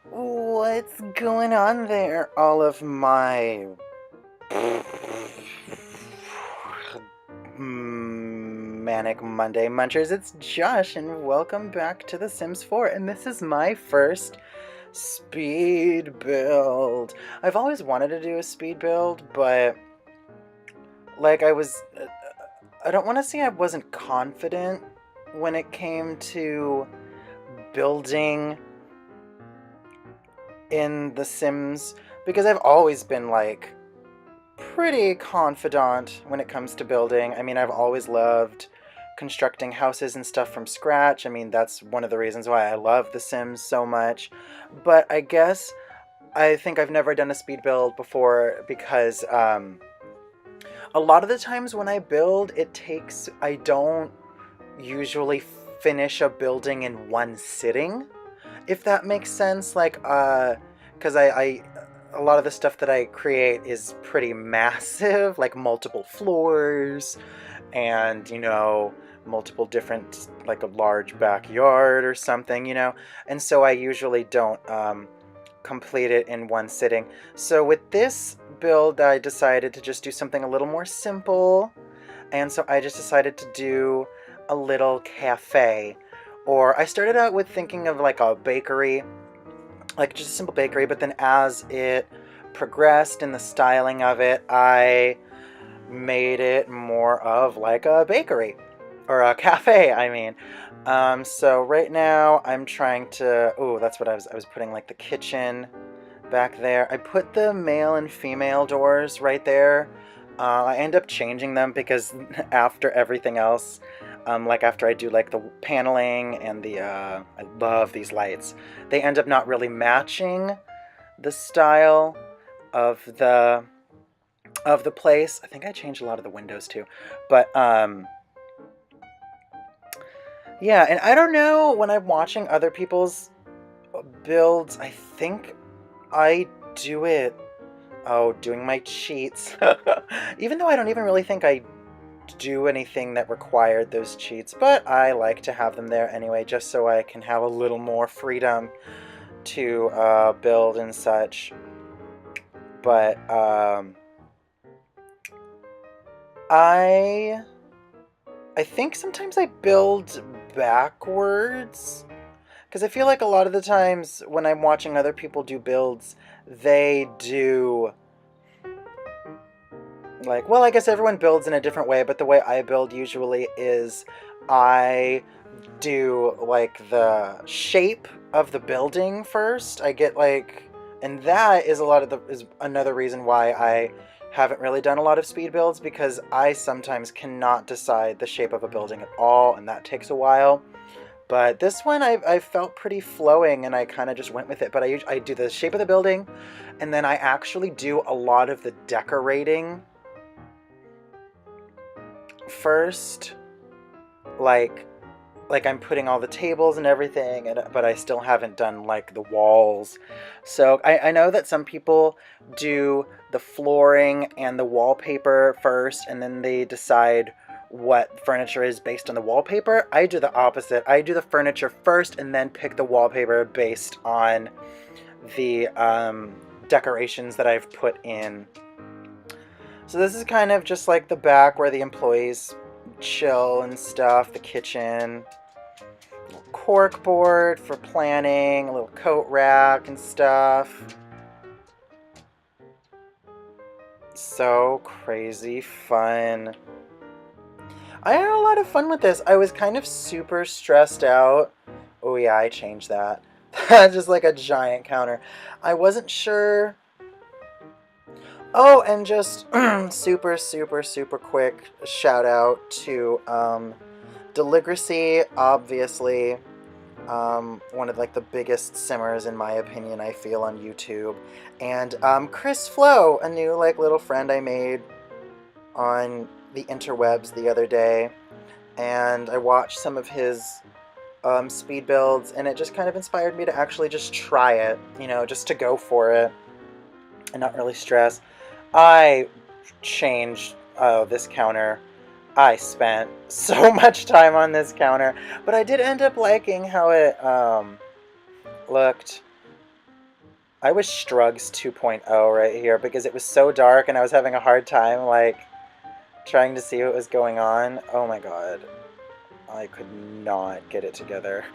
What's going on there, all of my manic Monday munchers? It's Josh, and welcome back to The Sims 4, and this is my first speed build. I've always wanted to do a speed build, but like I don't want to say I wasn't confident when it came to building in The Sims, because I've always been like pretty confident when it comes to building. I mean, I've always loved constructing houses and stuff from scratch. I mean, that's one of the reasons why I love The Sims so much. But I guess I think I've never done a speed build before because a lot of the times when I build, I don't usually finish a building in one sitting, if that makes sense. Like, because a lot of the stuff that I create is pretty massive, like multiple floors and, multiple different, like a large backyard or something. And so I usually don't complete it in one sitting. So with this build, I decided to just do something a little more simple. And so I just decided to do a little cafe. Or I started out with thinking of like a bakery, like just a simple bakery, but then as it progressed in the styling of it, I made it more of like a bakery or a cafe, I mean. So right now I'm trying to, oh, that's what I was putting like the kitchen back there. I put the male and female doors right there. I end up changing them because after everything else, like after I do like the paneling and I love these lights, they end up not really matching the style of the place. I think I changed a lot of the windows too, but yeah. And I don't know, when I'm watching other people's builds, I think I do it. Oh, doing my cheats. Even though I don't even really think I do anything that required those cheats, but I like to have them there anyway, just so I can have a little more freedom to build and such. But I think sometimes I build backwards, because I feel like a lot of the times when I'm watching other people do builds, they do like, well, I guess everyone builds in a different way, but the way I build usually is I do like the shape of the building first. I get like, and that is is another reason why I haven't really done a lot of speed builds, because I sometimes cannot decide the shape of a building at all, and that takes a while. But this one I felt pretty flowing, and I kind of just went with it. But I do the shape of the building, and then I actually do a lot of the decorating first, like I'm putting all the tables and everything, but I still haven't done like the walls. So I know that some people do the flooring and the wallpaper first, and then they decide what furniture is based on the wallpaper. I do the opposite. I do the furniture first and then pick the wallpaper based on the decorations that I've put in. So this is kind of just like the back where the employees chill and stuff, the kitchen, little cork board for planning, a little coat rack and stuff. So crazy fun. I had a lot of fun with this. I was kind of super stressed out. Oh yeah, I changed that. Just like a giant counter. I wasn't sure. Oh, and just super, super, super quick shout out to Deligracy, obviously. One of like the biggest simmers in my opinion, I feel, on YouTube. And Chris Flo, a new like little friend I made on the interwebs the other day. And I watched some of his speed builds, and it just kind of inspired me to actually just try it, just to go for it and not really stress. I changed this counter. I spent so much time on this counter, but I did end up liking how it looked. I was Strugs 2.0 right here because it was so dark and I was having a hard time, like, trying to see what was going on. Oh my god. I could not get it together.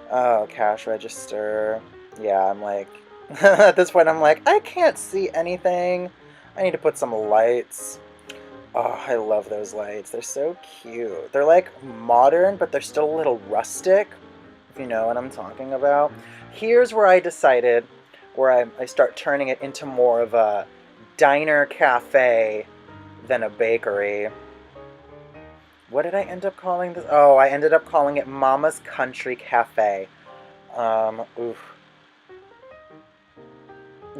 Oh, cash register. Yeah, I'm like... at this point, I'm like, I can't see anything. I need to put some lights. Oh, I love those lights. They're so cute. They're like modern, but they're still a little rustic, if you know what I'm talking about. Here's where I decided, where I start turning it into more of a diner cafe than a bakery. What did I end up calling this? Oh, I ended up calling it Mama's Country Cafe. Oof.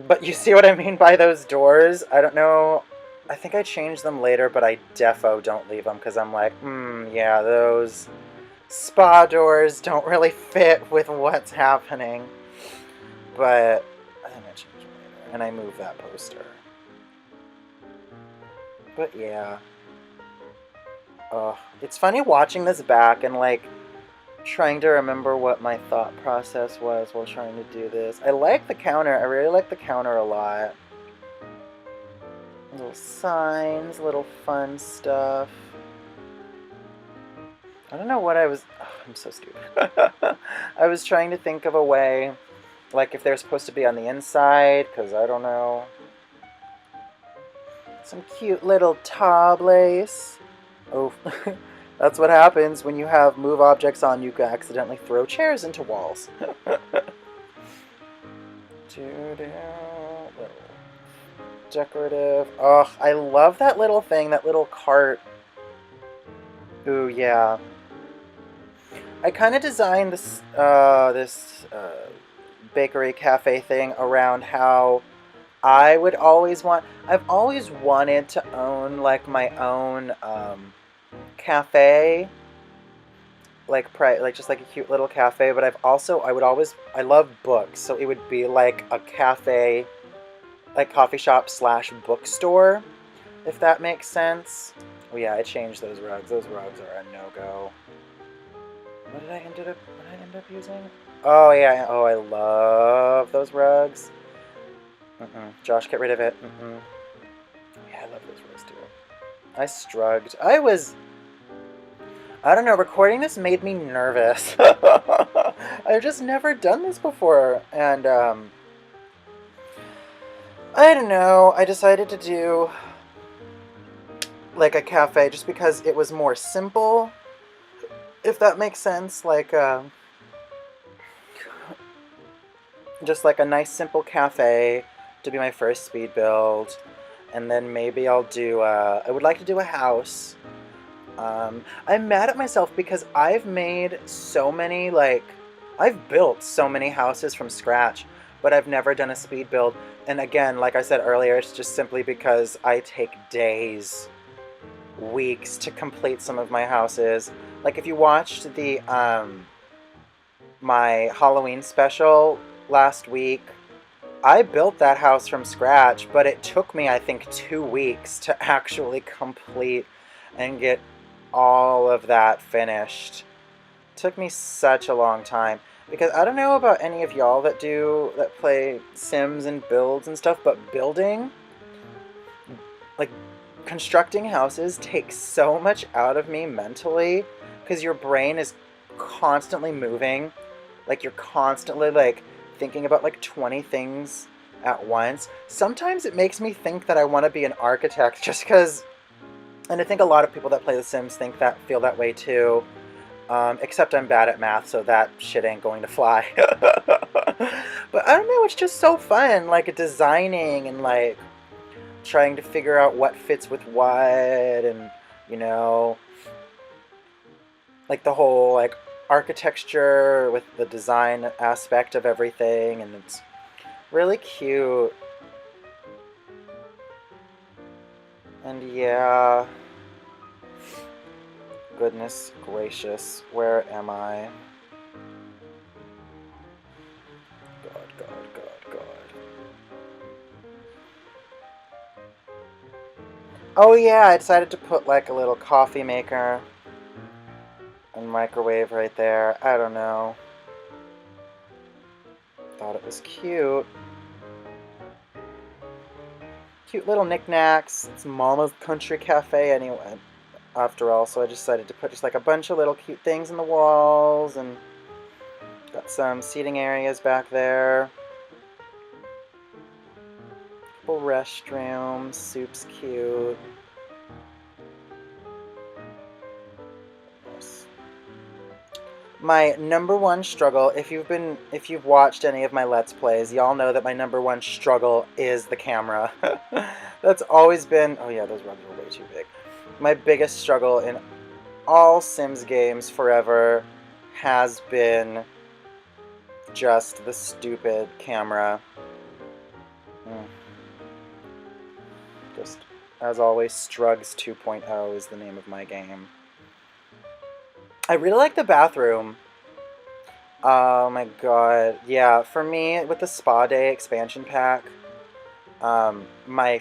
But you see what I mean by those doors? I don't know. I think I changed them later, but I defo don't leave them because I'm like, yeah, those spa doors don't really fit with what's happening. But I think I changed them later, and I moved that poster. But yeah. It's funny watching this back and like trying to remember what my thought process was while trying to do this. I like the counter. I really like the counter a lot. Little signs, little fun stuff. I don't know what I was... Oh, I'm so stupid. I was trying to think of a way, like if they're supposed to be on the inside, because I don't know. Some cute little top lace. Oh, that's what happens when you have move objects on. You can accidentally throw chairs into walls. Little decorative. Oh, I love that little thing, that little cart. Ooh, yeah. I kind of designed this bakery cafe thing around how I would always want... I've always wanted to own like my own cafe, like just like a cute little cafe. But I love books, so it would be like a cafe, like coffee shop slash bookstore, if that makes sense. Oh yeah, I changed those rugs. Those rugs are a no-go. What did I end up using? Oh yeah, oh I love those rugs. Josh, get rid of it. Yeah, I love those rugs too. I strugged. I don't know, recording this made me nervous. I've just never done this before, and I don't know, I decided to do like a cafe just because it was more simple, if that makes sense. Like just like a nice simple cafe to be my first speed build, and then maybe I'll do I would like to do a house. I'm mad at myself because I've made so many, like, I've built so many houses from scratch, but I've never done a speed build. And again, like I said earlier, it's just simply because I take days, weeks to complete some of my houses. Like if you watched the my Halloween special last week, I built that house from scratch, but it took me, I think, 2 weeks to actually complete and get all of that finished. It took me such a long time because I don't know about any of y'all that play Sims and builds and stuff, but building, like constructing houses, takes so much out of me mentally because your brain is constantly moving. Like you're constantly like thinking about like 20 things at once. Sometimes it makes me think that I want to be an architect just because... And I think a lot of people that play The Sims feel that way too. Except I'm bad at math, so that shit ain't going to fly. But I don't know, it's just so fun, like designing and like trying to figure out what fits with what, and you know, like the whole like architecture with the design aspect of everything, and it's really cute. And yeah, goodness gracious, where am I? God. Oh yeah, I decided to put like a little coffee maker and microwave right there. I don't know. thought it was cute. Cute little knickknacks. It's Mama's Country Cafe anyway, after all, so I decided to put just like a bunch of little cute things in the walls, and got some seating areas back there. Couple restrooms. Soup's cute. Yes. My number one struggle, if you've watched any of my Let's Plays, y'all know that my number one struggle is the camera. That's always been, oh yeah, those rugs are way too big. My biggest struggle in all Sims games forever has been just the stupid camera. Just, as always, Strugs 2.0 is the name of my game. I really like the bathroom. Oh my god. Yeah, for me, with the Spa Day expansion pack, one of my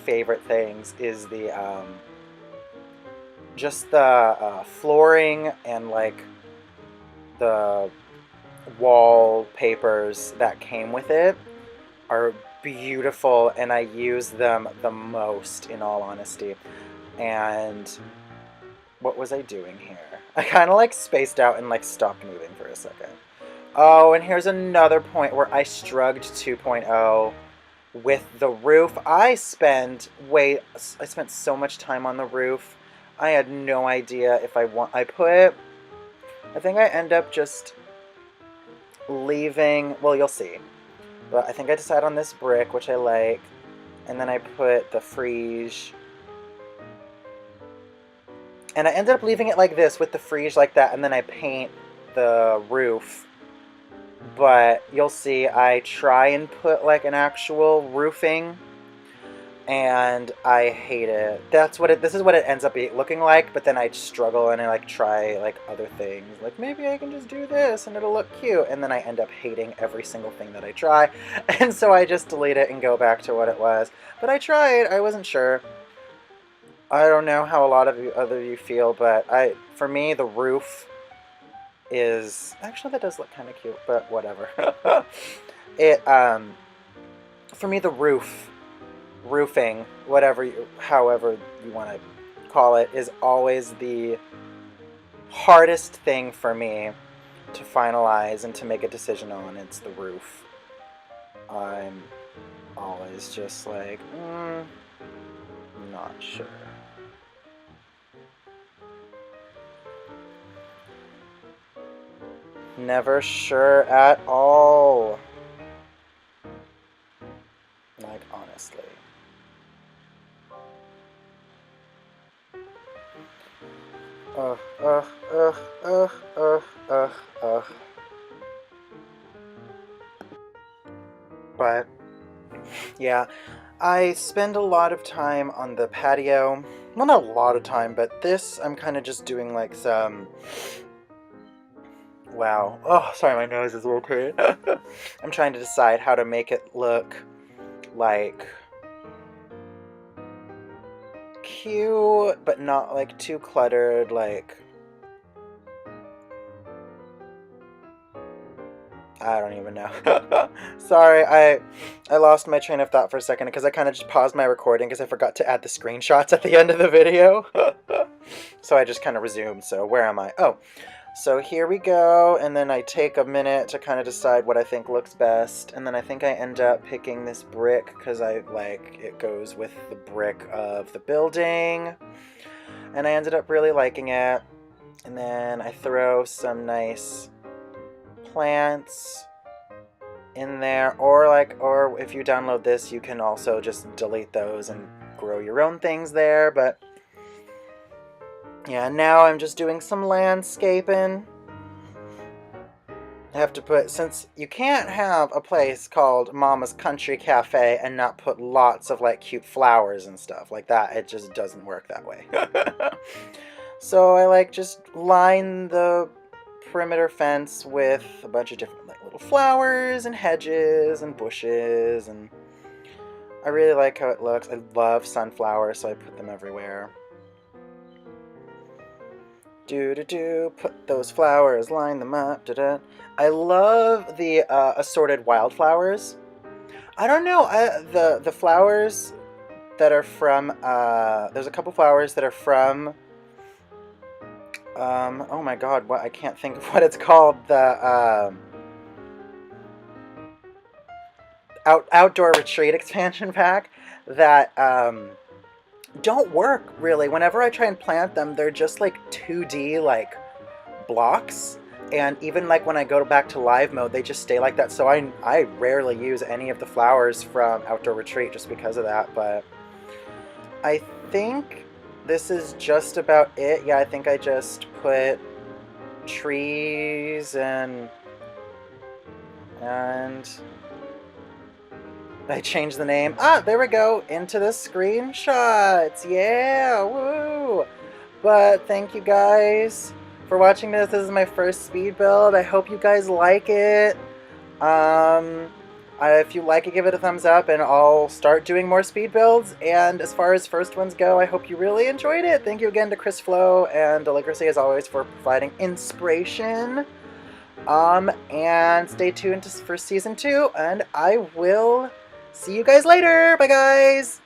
favorite things is the, just the flooring and, like, the wallpapers that came with it are beautiful, and I use them the most, in all honesty. And what was I doing here? I kind of like spaced out and like stopped moving for a second. Oh, and here's another point where I strugged 2.0 with the roof. I spent so much time on the roof. I had no idea if I think I end up just leaving, well, you'll see. But I think I decided on this brick, which I like, and then I put the frieze. And I ended up leaving it like this with the frieze like that, and then I paint the roof. But you'll see, I try and put like an actual roofing, and I hate it. This is what it ends up looking like, but then I struggle and I like try like other things. Like maybe I can just do this and it'll look cute, and then I end up hating every single thing that I try. And so I just delete it and go back to what it was. But I tried, I wasn't sure. I don't know how a lot of you feel, but for me the roof is actually, that does look kind of cute, but whatever. For me the roofing, however you want to call it, is always the hardest thing for me to finalize and to make a decision on. It's the roof. I'm always just like, not sure. Never sure at all. Like, honestly. But, yeah, I spend a lot of time on the patio. Well, not a lot of time, but this, I'm kind of just doing like some... Wow. Oh, sorry, my nose is a little clear. I'm trying to decide how to make it look like cute, but not like too cluttered, like... I don't even know. Sorry, I lost my train of thought for a second because I kind of just paused my recording because I forgot to add the screenshots at the end of the video. So I just kind of resumed. So where am I? Oh, so here we go. And then I take a minute to kind of decide what I think looks best. And then I think I end up picking this brick because it goes with the brick of the building. And I ended up really liking it. And then I throw some nice plants in there, or if you download this, you can also just delete those and grow your own things there. But yeah, now I'm just doing some landscaping. I have to put, since you can't have a place called Mama's Country Cafe and not put lots of like cute flowers and stuff like that, it just doesn't work that way. So I like just line the perimeter fence with a bunch of different like little flowers and hedges and bushes, and I really like how it looks. I love sunflowers, so I put them everywhere. Do do do. Put those flowers, line them up. Da da. I love the assorted wildflowers. I don't know. The flowers that are from there's a couple flowers that are from oh my god, what I can't think of what it's called. The outdoor retreat expansion pack that don't work really. Whenever I try and plant them, they're just like 2D like blocks. And even like when I go back to live mode, they just stay like that. So I rarely use any of the flowers from Outdoor Retreat just because of that. But I think this is just about it. Yeah, I think I just put trees and I changed the name. Ah, there we go. Into the screenshots. Yeah, woo. But thank you guys for watching this. This is my first speed build. I hope you guys like it. If you like it, give it a thumbs up, and I'll start doing more speed builds. And as far as first ones go, I hope you really enjoyed it. Thank you again to Chris Flo and Deligracy, as always, for providing inspiration. And stay tuned for Season 2, and I will see you guys later. Bye, guys!